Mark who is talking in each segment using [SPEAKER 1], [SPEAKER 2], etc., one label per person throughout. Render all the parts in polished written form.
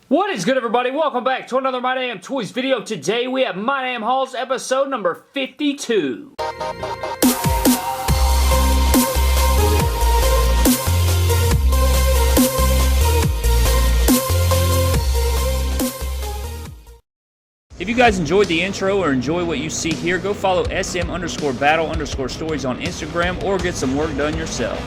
[SPEAKER 1] What is good, everybody? Welcome back to another My Damn Toys video. Today we have My Damn Hauls episode number 52. If you guys enjoyed the intro or enjoy what you see here, go follow SM_battle_stories on Instagram or get some work done yourself.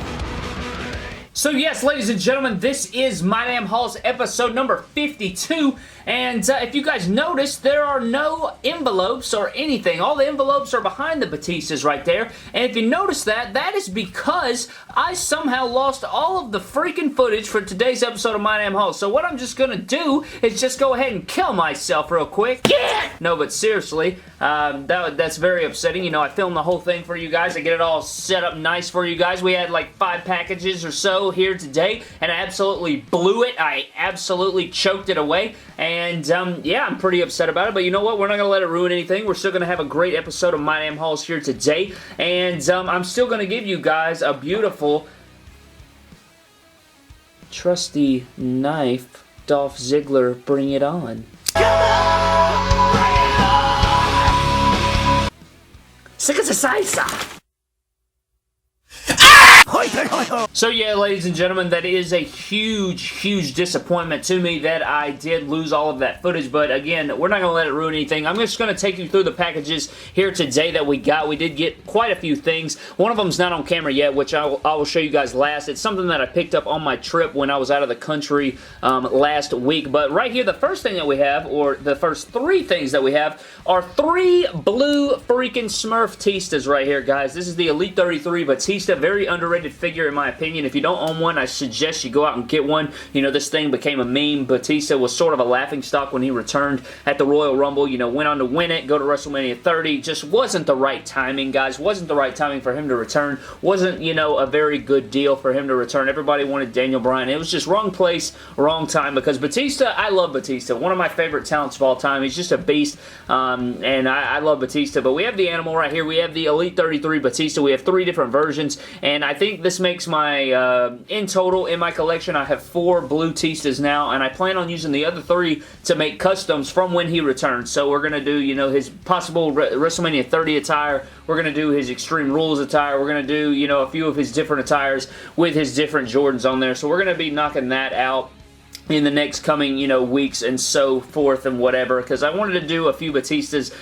[SPEAKER 1] So yes, ladies and gentlemen, this is My Damn Hauls episode number 52, and if you guys noticed, there are no envelopes or anything. All the envelopes are behind the Batistas right there, and if you notice that, that is because I somehow lost all of the freaking footage for today's episode of My Damn Hauls. So what I'm just gonna do is just go ahead and kill myself real quick. Yeah! No, but seriously, that's very upsetting. You know, I filmed the whole thing for you guys. I get it all set up nice for you guys. We had like 5 packages or so here today, and I absolutely blew it. I absolutely choked it away, and yeah, I'm pretty upset about it, but you know what? We're not going to let it ruin anything. We're still going to have a great episode of My Damn Hauls here today, and I'm still going to give you guys a beautiful trusty knife. Dolph Ziggler, bring it on. So yeah, ladies and gentlemen, that is a huge disappointment to me that I did lose all of that footage, but again, we're not going to let it ruin anything. I'm just going to take you through the packages here today that we got. We did get quite a few things. One of them's not on camera yet, which I will show you guys last. It's something that I picked up on my trip when I was out of the country last week, but right here, the first thing that we have, or the first 3 things that we have, are 3 blue freaking Smurf-tistas right here, guys. This is the Elite 33 Batista, very underrated figure in my opinion. If you don't own one, I suggest you go out and get one. You know, this thing became a meme. Batista was sort of a laughingstock when he returned at the Royal Rumble. You know, went on to win it, go to WrestleMania 30. Just wasn't the right timing, guys. Wasn't the right timing for him to return. Wasn't, you know, a very good deal for him to return. Everybody wanted Daniel Bryan. It was just wrong place, wrong time, because Batista, I love Batista. One of my favorite talents of all time. He's just a beast, and I love Batista. But we have the animal right here. We have the Elite 33 Batista. We have 3 different versions, and I think this makes my, in total, in my collection, I have 4 blue Tistas now, and I plan on using the other 3 to make customs from when he returns. So we're going to do, you know, his possible WrestleMania 30 attire. We're going to do his Extreme Rules attire. We're going to do, you know, a few of his different attires with his different Jordans on there. So we're going to be knocking that out in the next coming, you know, weeks and so forth and whatever, because I wanted to do a few Batistas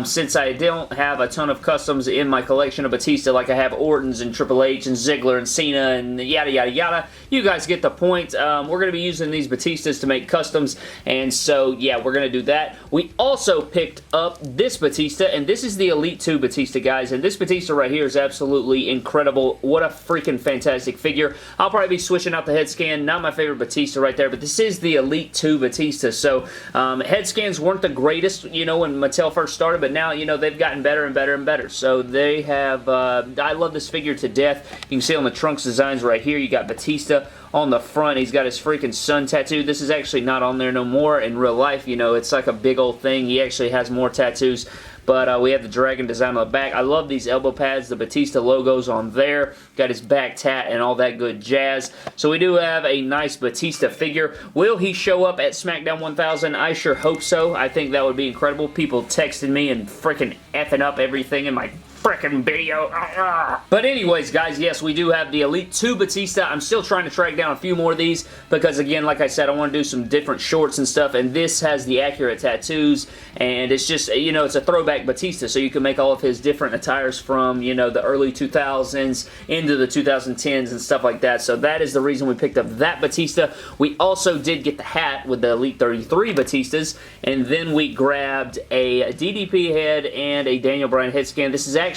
[SPEAKER 1] since I don't have a ton of customs in my collection of Batista, like I have Orton's and Triple H and Ziggler and Cena and yada yada yada. You guys get the point. We're going to be using these Batistas to make customs, and so yeah, we're going to do that. We also picked up this Batista, and this is the Elite 2 Batista, guys, and this Batista right here is absolutely incredible. What a freaking fantastic figure. I'll probably be switching out the head scan. Not my favorite Batista right there, but this is the Elite 2 Batista. So head scans weren't the greatest, you know, when Mattel first started, but now, you know, they've gotten better and better and better. So they have, I love this figure to death. You can see on the trunks designs right here, you got Batista on the front. He's got his freaking sun tattoo. This is actually not on there no more in real life. You know, it's like a big old thing. He actually has more tattoos. But we have the dragon design on the back. I love these elbow pads. The Batista logo's on there. Got his back tat and all that good jazz. So we do have a nice Batista figure. Will he show up at SmackDown 1000? I sure hope so. I think that would be incredible. People texting me and freaking effing up everything in my frickin' video. But anyways, guys, yes, we do have the Elite 2 Batista. I'm still trying to track down a few more of these because, again, like I said, I want to do some different shorts and stuff, and this has the accurate tattoos, and it's just, you know, it's a throwback Batista, so you can make all of his different attires from, you know, the early 2000s into the 2010s and stuff like that. So that is the reason we picked up that Batista. We also did get the hat with the Elite 33 Batistas, and then we grabbed a DDP head and a Daniel Bryan head scan. This is actually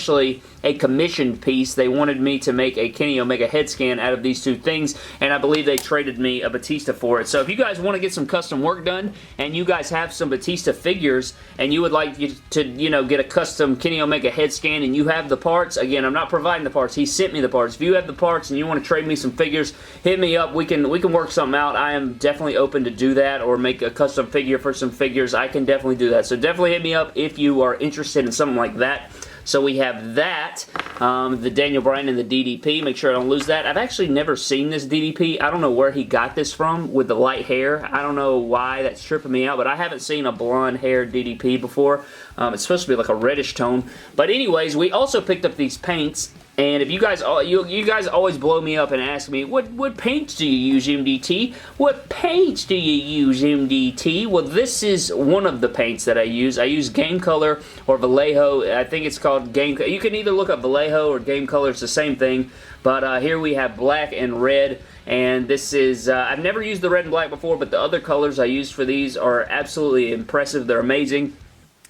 [SPEAKER 1] a commissioned piece. They wanted me to make a Kenny Omega head scan out of these 2 things, and I believe they traded me a Batista for it. So if you guys want to get some custom work done, and you guys have some Batista figures, and you would like to, you know, get a custom Kenny Omega head scan, and you have the parts, again, I'm not providing the parts. He sent me the parts. If you have the parts and you want to trade me some figures, hit me up. We can work something out. I am definitely open to do that, or make a custom figure for some figures. I can definitely do that. So definitely hit me up if you are interested in something like that. So we have that, the Daniel Bryan and the DDP. Make sure I don't lose that. I've actually never seen this DDP. I don't know where he got this from with the light hair. I don't know why that's tripping me out, but I haven't seen a blonde hair DDP before. It's supposed to be like a reddish tone. But anyways, we also picked up these paints. And if you guys always blow me up and ask me, what paints do you use, MDT? What paints do you use, MDT? Well, this is one of the paints that I use. I use Game Color or Vallejo. I think it's called Game Color. You can either look up Vallejo or Game Color. It's the same thing. But here we have black and red. And this is, I've never used the red and black before, but the other colors I used for these are absolutely impressive. They're amazing.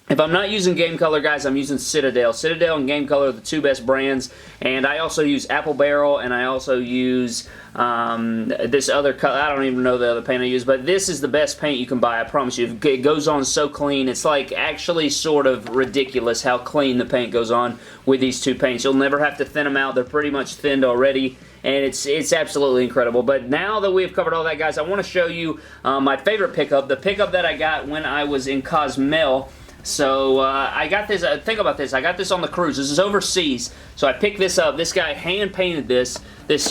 [SPEAKER 1] If I'm not using Game Color, guys, I'm using Citadel. Citadel and Game Color are the two best brands. And I also use Apple Barrel, and I also use this other color. I don't even know the other paint I use, but this is the best paint you can buy, I promise you. It goes on so clean. It's like actually sort of ridiculous how clean the paint goes on with these two paints. You'll never have to thin them out. They're pretty much thinned already. And it's absolutely incredible. But now that we've covered all that, guys, I want to show you my favorite pickup. The pickup that I got when I was in Cozumel. So, I got this, think about this, I got this on the cruise. This is overseas. So I picked this up. This guy hand-painted this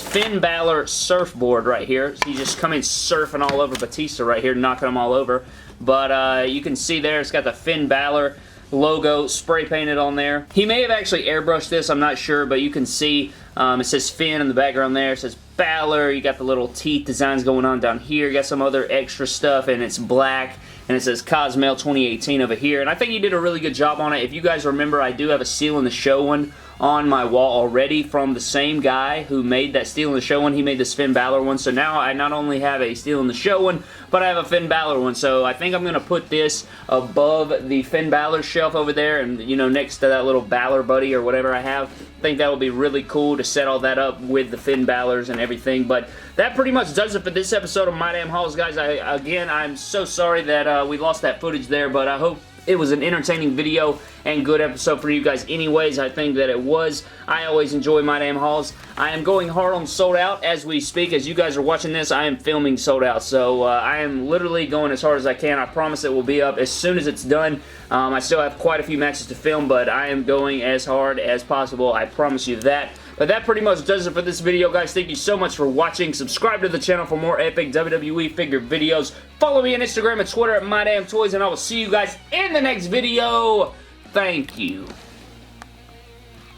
[SPEAKER 1] Finn Balor surfboard right here. So he's just coming surfing all over Batista right here, knocking them all over. But you can see there, it's got the Finn Balor logo spray painted on there. He may have actually airbrushed this, I'm not sure, but you can see it says Finn in the background there. It says Balor. You got the little teeth designs going on down here. You got some other extra stuff, and it's black. And it says Cozumel 2018 over here. And I think he did a really good job on it. If you guys remember, I do have a Steal in the Show one on my wall already from the same guy who made that Steal in the Show one. He made this Finn Balor one. So now I not only have a Steal in the Show one, but I have a Finn Balor one. So I think I'm going to put this above the Finn Balor shelf over there and, you know, next to that little Balor buddy or whatever I have. I think that would be really cool to set all that up with the Finn Balors and everything. But that pretty much does it for this episode of My Damn Hauls, guys. Again, I'm so sorry that we lost that footage there, but I hope it was an entertaining video and good episode for you guys anyways. I think that it was. I always enjoy My Damn Hauls. I am going hard on Sold Out as we speak. As you guys are watching this, I am filming Sold Out. So I am literally going as hard as I can. I promise it will be up as soon as it's done. I still have quite a few matches to film, but I am going as hard as possible. I promise you that. But that pretty much does it for this video, guys. Thank you so much for watching. Subscribe to the channel for more epic WWE figure videos. Follow me on Instagram and Twitter at MYDAMNTOYS, and I will see you guys in the next video. Thank you.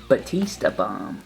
[SPEAKER 1] Batista bomb.